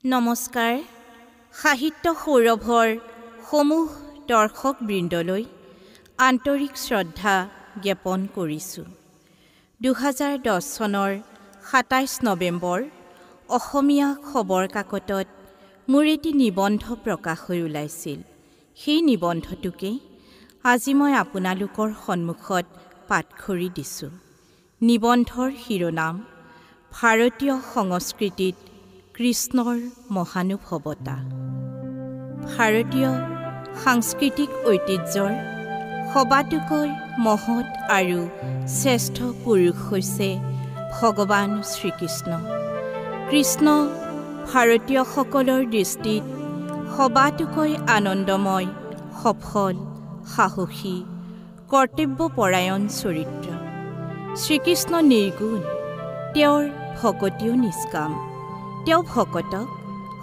নমস্কাৰ। সাহিত্য সৌৰভৰ সমূহ দৰ্শকবৃন্দলৈ আন্তৰিক শ্ৰদ্ধা জ্ঞাপন কৰিছোঁ। 2010 চনৰ 27 নৱেম্বৰ অসমীয়া খবৰ কাকতত মোৰ এটি নিবন্ধ প্ৰকাশ হৈ ওলাইছিল। সেই নিবন্ধটোকে আজি মই আপোনালোকৰ সন্মুখত পাঠ কৰি দিছোঁ। নিবন্ধৰ শিৰোনাম ভাৰতীয় সংস্কৃতিত কৃষ্ণৰ মহানুভৱতা। ভাৰতীয় সাংস্কৃতিক ঐতিহ্যৰ সবাতোকৈ মহৎ আৰু শ্ৰেষ্ঠ পুৰুষ হৈছে ভগৱান শ্ৰীকৃষ্ণ। কৃষ্ণ ভাৰতীয়সকলৰ দৃষ্টিত সবাতোকৈ আনন্দময়, সফল, সাহসী, কৰ্তব্যপৰায়ণ চৰিত্ৰ। শ্ৰীকৃষ্ণ নিৰ্গুণ, তেওঁৰ ভকতিও নিষ্কাম। তেওঁ ভকতক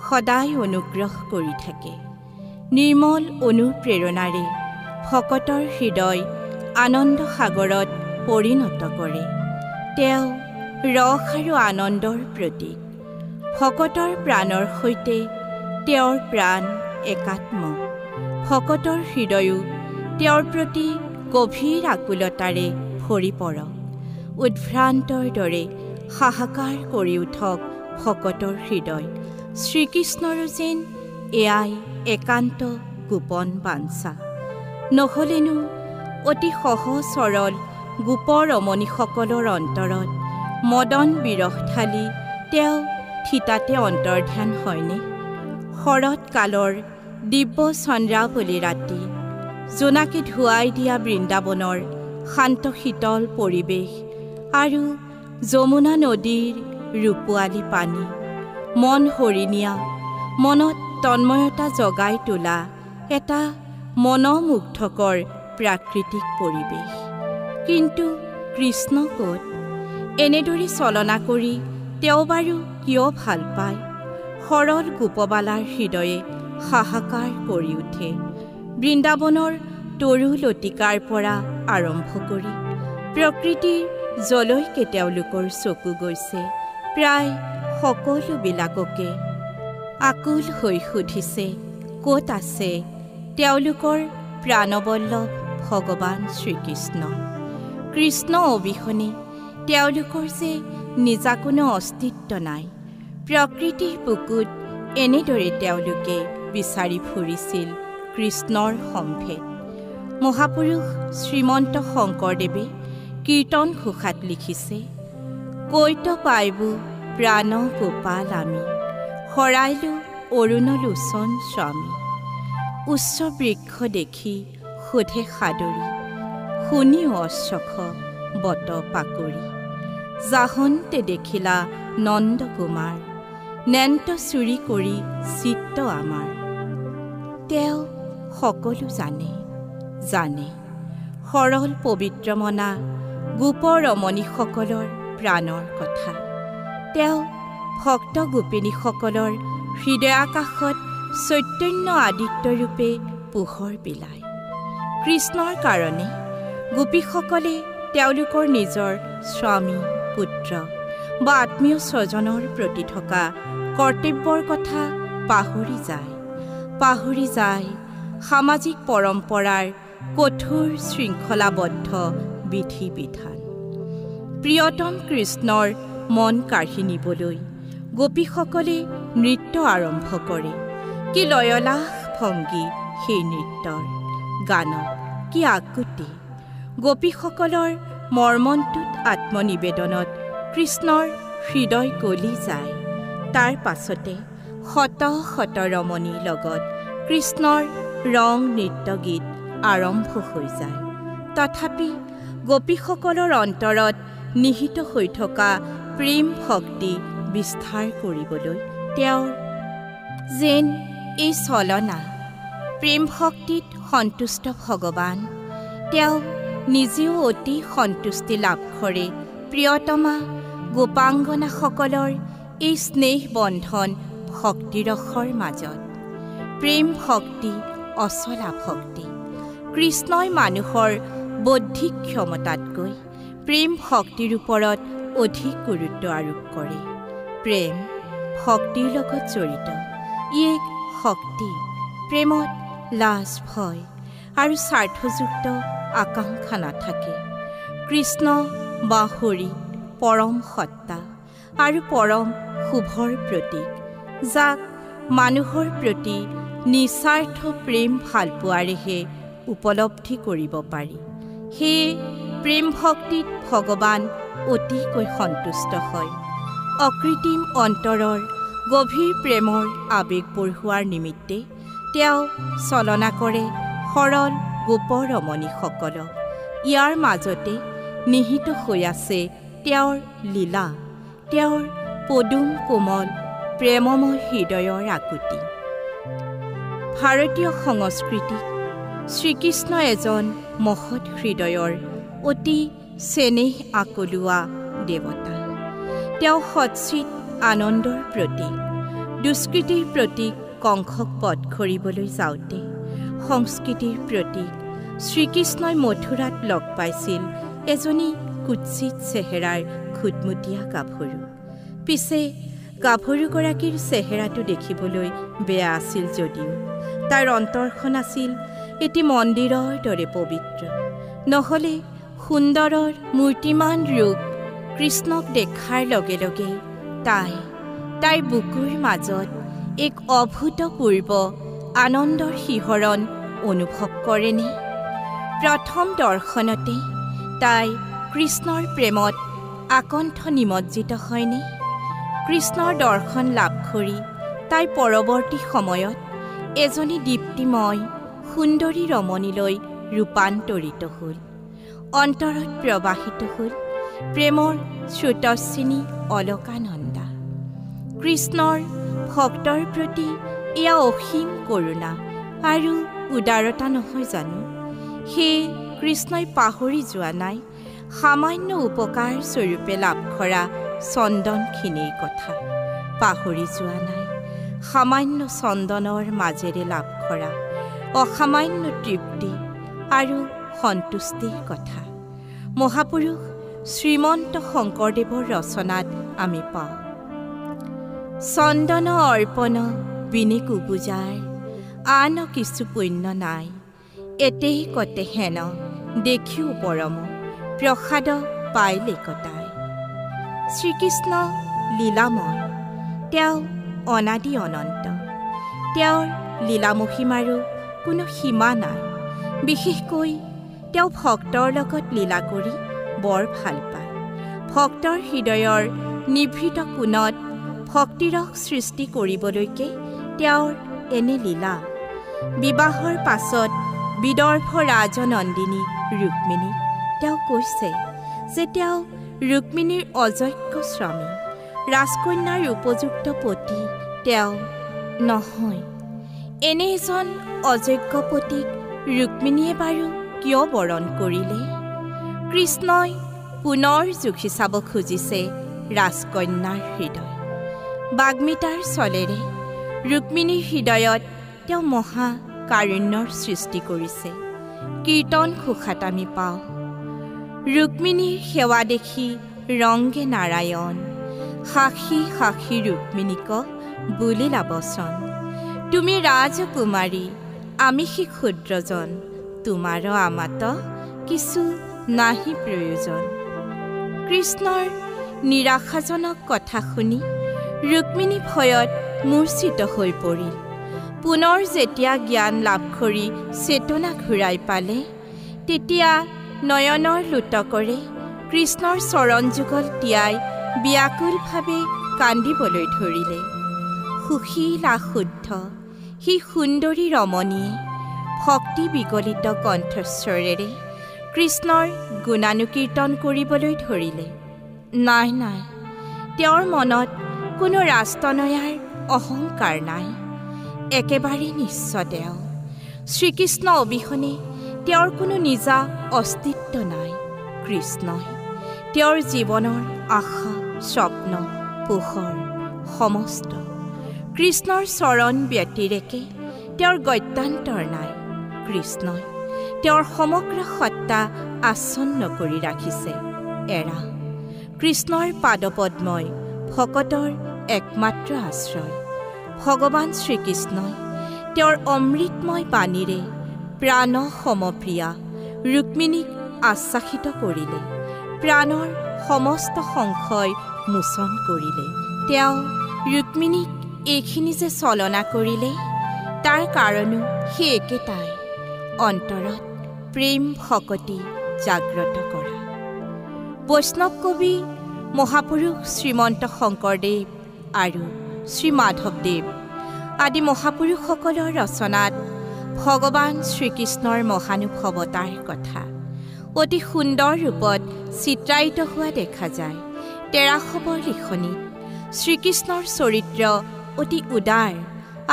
সদায় অনুগ্ৰহ কৰি থাকে। নিৰ্মল অনুপ্ৰেৰণাৰে ভকতৰ হৃদয় আনন্দ সাগৰত পৰিণত কৰে। তেওঁ ৰস আৰু আনন্দৰ প্ৰতীক। ভকতৰ প্ৰাণৰ সৈতে তেওঁৰ প্ৰাণ একাত্ম। ভকতৰ হৃদয়ো তেওঁৰ প্ৰতি গভীৰ আকুলতাৰে ভৰি পৰক। উদ্ভ্ৰান্তৰ দৰে হাহাকাৰ কৰি উঠক ভকতৰ হৃদয়। শ্ৰীকৃষ্ণৰো যেন এয়াই একান্ত গোপন বাঞ্ছা। নহ'লেনো অতি সহজ সৰল গোপৰ ৰমণীসকলৰ অন্তৰত মদন বিৰহ ঢালি তেওঁ থিতাতে অন্তৰ্ধান হয়নে? শৰৎ কালৰ দিব্য চন্দ্ৰাৱলী ৰাতি, জোনাকে ধুৱাই দিয়া বৃন্দাবনৰ শান্ত শীতল পৰিৱেশ আৰু যমুনা নদীৰ ৰূপোৱালী পানী, মন হৰিণীয়া, মনত তন্ময়তা জগাই তোলা এটা মনোমুগ্ধকৰ প্ৰাকৃতিক পৰিৱেশ। কিন্তু কৃষ্ণ ক'ত? এনেদৰে চলনা কৰি তেওঁ বাৰু কিয় ভাল পায়? সৰল গোপবালাৰ হৃদয়ে হাহাকাৰ কৰি উঠে। বৃন্দাবনৰ তৰু লতিকাৰ পৰা আৰম্ভ কৰি প্ৰকৃতিৰ জলৈকে তেওঁলোকৰ চকু গৈছে। প্ৰায় সকলোবিলাককে আকুল হৈ সুধিছে, ক'ত আছে তেওঁলোকৰ প্ৰাণবল্লভ ভগৱান শ্ৰীকৃষ্ণ? কৃষ্ণ অবিহনে তেওঁলোকৰ যে নিজা কোনো অস্তিত্ব নাই। প্ৰকৃতিৰ বুকুত এনেদৰে তেওঁলোকে বিচাৰি ফুৰিছিল কৃষ্ণৰ সম্ভেদ। মহাপুৰুষ শ্ৰীমন্ত শংকৰদেৱে কীৰ্তন ঘোষাত লিখিছে, কৈত পাইবো প্ৰাণ গোপাল আমি, হৰাইলো অৰুণ লোচন স্বামী। উচ্চ বৃক্ষ দেখি সোধে সাদৰি, শুনিও অশ্বখ বত পাকৰি। যাহন্তে দেখিলা নন্দ কুমাৰ, নেন্ত চুৰি কৰি চিত্ত আমাৰ। তেওঁ সকলো জানে, জানে সৰল পবিত্ৰ মনা গোপ ৰমণীসকলৰ প্ৰাণৰ কথা। তেওঁ ভক্ত গোপিনীসকলৰ হৃদয়াকাশত চৈতন্য আদিত্যৰূপে পোহৰ বিলায়। কৃষ্ণৰ কাৰণে গোপীসকলে তেওঁলোকৰ নিজৰ স্বামী, পুত্ৰ বা আত্মীয় স্বজনৰ প্ৰতি থকা কৰ্তব্যৰ কথা পাহৰি যায়। পাহৰি যায় সামাজিক পৰম্পৰাৰ কঠোৰ শৃংখলাবদ্ধ বিধি বিধান। প্ৰিয়তম কৃষ্ণৰ মন কাঢ়ি নিবলৈ গোপীসকলে নৃত্য আৰম্ভ কৰে। কি লয়লাস ভংগী সেই নৃত্যৰ, গানত কি আকুতি। গোপীসকলৰ মৰ্মন্তুত আত্মনিবেদনত কৃষ্ণৰ হৃদয় গলি যায়। তাৰ পাছতে শত শত ৰমণীৰ লগত কৃষ্ণৰ ৰং নৃত্য গীত আৰম্ভ হৈ যায়। তথাপি গোপীসকলৰ অন্তৰত নিহিত হৈ থকা প্ৰেম ভক্তি বিস্তাৰ কৰিবলৈ তেওঁৰ যেন এই চলনা। প্ৰেম ভক্তিত সন্তুষ্ট ভগৱান তেওঁ নিজেও অতি সন্তুষ্টি লাভ কৰে প্ৰিয়তমা গোপাংগনাসকলৰ এই স্নেহ বন্ধন ভক্তিৰসৰ মাজত। প্ৰেম ভক্তি অচলা ভক্তি। কৃষ্ণই মানুহৰ বৌদ্ধিক ক্ষমতাতকৈ প্ৰেম ভক্তিৰ ওপৰত অধিক গুৰুত্ব আৰোপ কৰে। প্ৰেম শক্তিৰ লগত জড়িত। ই এক শক্তি, প্ৰেমত লাজ ভয় আৰু স্বাৰ্থযুক্ত আকাংক্ষা নাথাকে। কৃষ্ণ বা হৰি পৰম সত্তা আৰু পৰম শুভৰ প্ৰতীক, যাক মানুহৰ প্ৰতি নিস্বাৰ্থ প্ৰেম ভালপোৱাৰেহে উপলব্ধি কৰিব পাৰি। সেয়ে প্ৰেম ভক্তিত ভগৱান অতিকৈ সন্তুষ্ট হয়। অকৃত্ৰিম অন্তৰৰ গভীৰ প্ৰেমৰ আৱেগ বঢ়োৱাৰ নিমিত্তে তেওঁ চলনা কৰে সৰল গোপৰমণীসকলক। ইয়াৰ মাজতে নিহিত হৈ আছে তেওঁৰ লীলা, তেওঁৰ পদুম কোমল প্ৰেমময় হৃদয়ৰ আকুতি। ভাৰতীয় সংস্কৃতিত শ্ৰীকৃষ্ণ এজন মহৎ হৃদয়ৰ অতি চেনেহ আকলোৱা দেৱতা। তেওঁ সৎচিত আনন্দৰ প্ৰতীক। দুষ্কৃতিৰ প্ৰতীক কংসক বধ কৰিবলৈ যাওঁতে সংস্কৃতিৰ প্ৰতীক শ্ৰীকৃষ্ণই মথুৰাত লগ পাইছিল এজনী কুৎসিত চেহেৰাৰ খুটমুটীয়া গাভৰু। পিছে গাভৰুগৰাকীৰ চেহেৰাটো দেখিবলৈ বেয়া আছিল যদিও তাৰ অন্তৰখন আছিল এটি মন্দিৰৰ দৰে পবিত্ৰ। নহ'লে সুন্দৰৰ মূৰ্তিমান ৰূপ কৃষ্ণক দেখাৰ লগে লগে তাইৰ বুকুৰ মাজত এক অভূতপূৰ্ব আনন্দৰ শিহৰণ অনুভৱ কৰেনে? প্ৰথম দৰ্শনতে তাই কৃষ্ণৰ প্ৰেমত আকণ্ঠ নিমজ্জিত হয়নে? কৃষ্ণৰ দৰ্শন লাভ কৰি তাই পৰৱৰ্তী সময়ত এজনী দীপ্তিময় সুন্দৰী ৰমণীলৈ ৰূপান্তৰিত হ'ল। অন্তৰত প্ৰৱাহিত হ'ল প্ৰেমৰ স্ৰোতস্বিনী অলকানন্দা। কৃষ্ণৰ ভক্তৰ প্ৰতি এয়া অসীম কৰোণা আৰু উদাৰতা নহয় জানো? সেয়ে কৃষ্ণই পাহৰি যোৱা নাই সামান্য উপকাৰ স্বৰূপে লাভ কৰা চন্দনখিনিৰ কথা। পাহৰি যোৱা নাই সামান্য চন্দনৰ মাজেৰে লাভ কৰা অসামান্য তৃপ্তি আৰু সন্তুষ্টিৰ কথা। মহাপুৰুষ শ্ৰীমন্ত শংকৰদেৱৰ ৰচনাত আমি পাওঁ, চন্দন অৰ্পণ বিনে কুবুজাৰ, আন কিছু পুণ্য নাই, এতেই কতে হেন দেখিও পৰম প্ৰসাদ পাইলে কটাই। শ্ৰীকৃষ্ণ লীলাময়, তেওঁ অনাদি অনন্ত। তেওঁৰ লীলামহিমাৰো কোনো সীমা নাই। বিশেষকৈ তেওঁ ভক্তৰ লগত লীলা কৰি বৰ ভাল পায়। ভক্তৰ হৃদয়ৰ নিভৃত কোণত ভক্তিৰস সৃষ্টি কৰিবলৈকে তেওঁৰ এনে লীলা। বিবাহৰ পাছত বিদৰ্ভ ৰাজনন্দিনী ৰুক্মিণীক তেওঁ কৈছে যে তেওঁ ৰুক্মিণীৰ অযোগ্য স্বামী, ৰাজকন্যাৰ উপযুক্ত পতি তেওঁ নহয়। এনে এজন অযোগ্য পতিক ৰুক্মিণীয়ে বাৰু কিয় বৰণ কৰিলে? কৃষ্ণই পুনৰ জুখি চাব খুজিছে ৰাজকন্যাৰ হৃদয়। বাগ্মিতাৰ চলেৰে ৰুক্মিণীৰ হৃদয়ত তেওঁ মহা কাৰুণ্যৰ সৃষ্টি কৰিছে। কীৰ্তন ঘোষাত আমি পাওঁ, ৰুক্মিণীৰ সেৱা দেখি ৰংগে নাৰায়ণ, সাক্ষী সাক্ষী ৰুক্মিণীক বুলিলা বচন, তুমি ৰাজকুমাৰী আমি সি ক্ষুদ্ৰজন, তোমাৰ আমাত কিছু নাহি প্ৰয়োজন। কৃষ্ণৰ নিৰাশাজনক কথা শুনি ৰুক্মিণী ভয়ত মূৰ্ছিত হৈ পৰিল। পুনৰ যেতিয়া জ্ঞান লাভ কৰি চেতনা ঘূৰাই পালে, তেতিয়া নয়নৰ লোটকৰে কৃষ্ণৰ চৰণযুগল তিয়াই ব্যাকুলভাৱে কান্দিবলৈ ধৰিলে। সুশীলা শুদ্ধ সি সুন্দৰী ৰমণীয়ে ভক্তি বিগলিত কণ্ঠস্বৰেৰে কৃষ্ণৰ গুণানুকীৰ্তন কৰিবলৈ ধৰিলে। নাই নাই, তেওঁৰ মনত কোনো ৰাজতনয়াৰ অহংকাৰ নাই। একেবাৰে নিশ্চ তেওঁ। শ্ৰীকৃষ্ণ অবিহনে তেওঁৰ কোনো নিজা অস্তিত্ব নাই। কৃষ্ণই তেওঁৰ জীৱনৰ আশা, স্বপ্ন, পোহৰ সমস্ত। কৃষ্ণৰ চৰণ ব্যতিৰেকে তেওঁৰ গত্যান্তৰ নাই। কৃষ্ণই তেওঁৰ সমগ্ৰ সত্তা আচ্ছন্ন কৰি ৰাখিছে। এৰা কৃষ্ণৰ পাদপদ্মই ভকতৰ একমাত্ৰ আশ্ৰয়। ভগৱান শ্ৰীকৃষ্ণই তেওঁৰ অমৃতময় বাণীৰে প্ৰাণ সমপ্ৰিয়া ৰুক্মিণীক আশ্বাসিত কৰিলে, প্ৰাণৰ সমস্ত সংশয় মোচন কৰিলে। তেওঁ ৰুক্মিণীক এইখিনি যে চলনা কৰিলে, তাৰ কাৰণো সেই একেটাই, অন্তৰত প্ৰেম ভকতি জাগ্ৰত কৰা। বৈষ্ণৱ কবি মহাপুৰুষ শ্ৰীমন্ত শংকৰদেৱ আৰু শ্ৰী মাধৱদেৱ আদি মহাপুৰুষসকলৰ ৰচনাত ভগৱান শ্ৰীকৃষ্ণৰ মহানুভৱতাৰ কথা অতি সুন্দৰ ৰূপত চিত্ৰায়িত হোৱা দেখা যায়। তেৰাসৱৰ লিখনিত শ্ৰীকৃষ্ণৰ চৰিত্ৰ অতি উদাৰ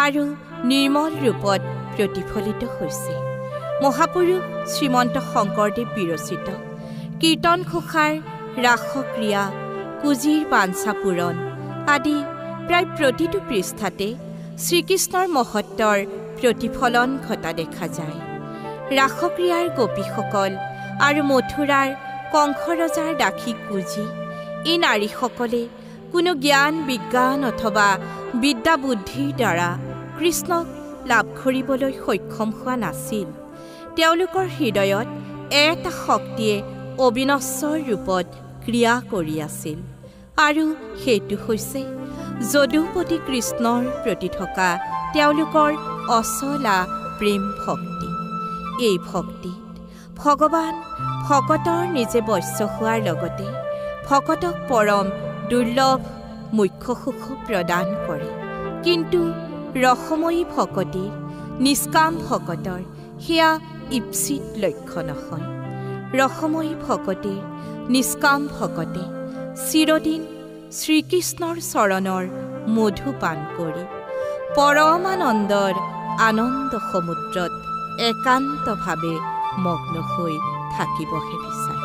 আৰু নিৰ্মল ৰূপত প্ৰতিফলিত হৈছে। মহাপুৰুষ শ্ৰীমন্ত শংকৰদেৱ বিৰচিত কীৰ্তন ঘোষাৰ ৰাসক্ৰিয়া, কুজিৰ বাঞ্ছা পূৰণ আদি প্ৰায় প্ৰতিটো পৃষ্ঠাতে শ্ৰীকৃষ্ণৰ মহত্বৰ প্ৰতিফলন ঘটা দেখা যায়। ৰাসক্ৰিয়াৰ গোপীসকল আৰু মথুৰাৰ কংসৰজাৰ দাসী কুজি, এই নাৰীসকলে কোনো জ্ঞান বিজ্ঞান অথবা বিদ্যা বুদ্ধিৰ দ্বাৰা কৃষ্ণক লাভ কৰিবলৈ সক্ষম হোৱা নাছিল। তেওঁলোকৰ হৃদয়ত এটা শক্তিয়ে অবিনশ্বৰ ৰূপত ক্ৰিয়া কৰি আছিল, আৰু সেইটো হৈছে যদুপতি কৃষ্ণৰ প্ৰতি থকা তেওঁলোকৰ অচলা প্ৰেম ভক্তি। এই ভক্তিত ভগৱান ভকতৰ নিজে বশ্য হোৱাৰ লগতে ভকতক পৰম দুৰ্লভ মুখ্য সুখ প্ৰদান কৰে। কিন্তু ৰসময়ী ভকতিৰ, নিষ্কাম ভকতৰ সেয়া ঈপ্সিত লক্ষ্য নহয়। ৰসময়ী ভকতিৰ নিষ্কাম ভকতে চিৰদিন শ্ৰীকৃষ্ণৰ চৰণৰ মধু পান কৰি পৰমানন্দৰ আনন্দ সমুদ্ৰত একান্তভাৱে মগ্ন হৈ থাকিবহে বিচাৰে।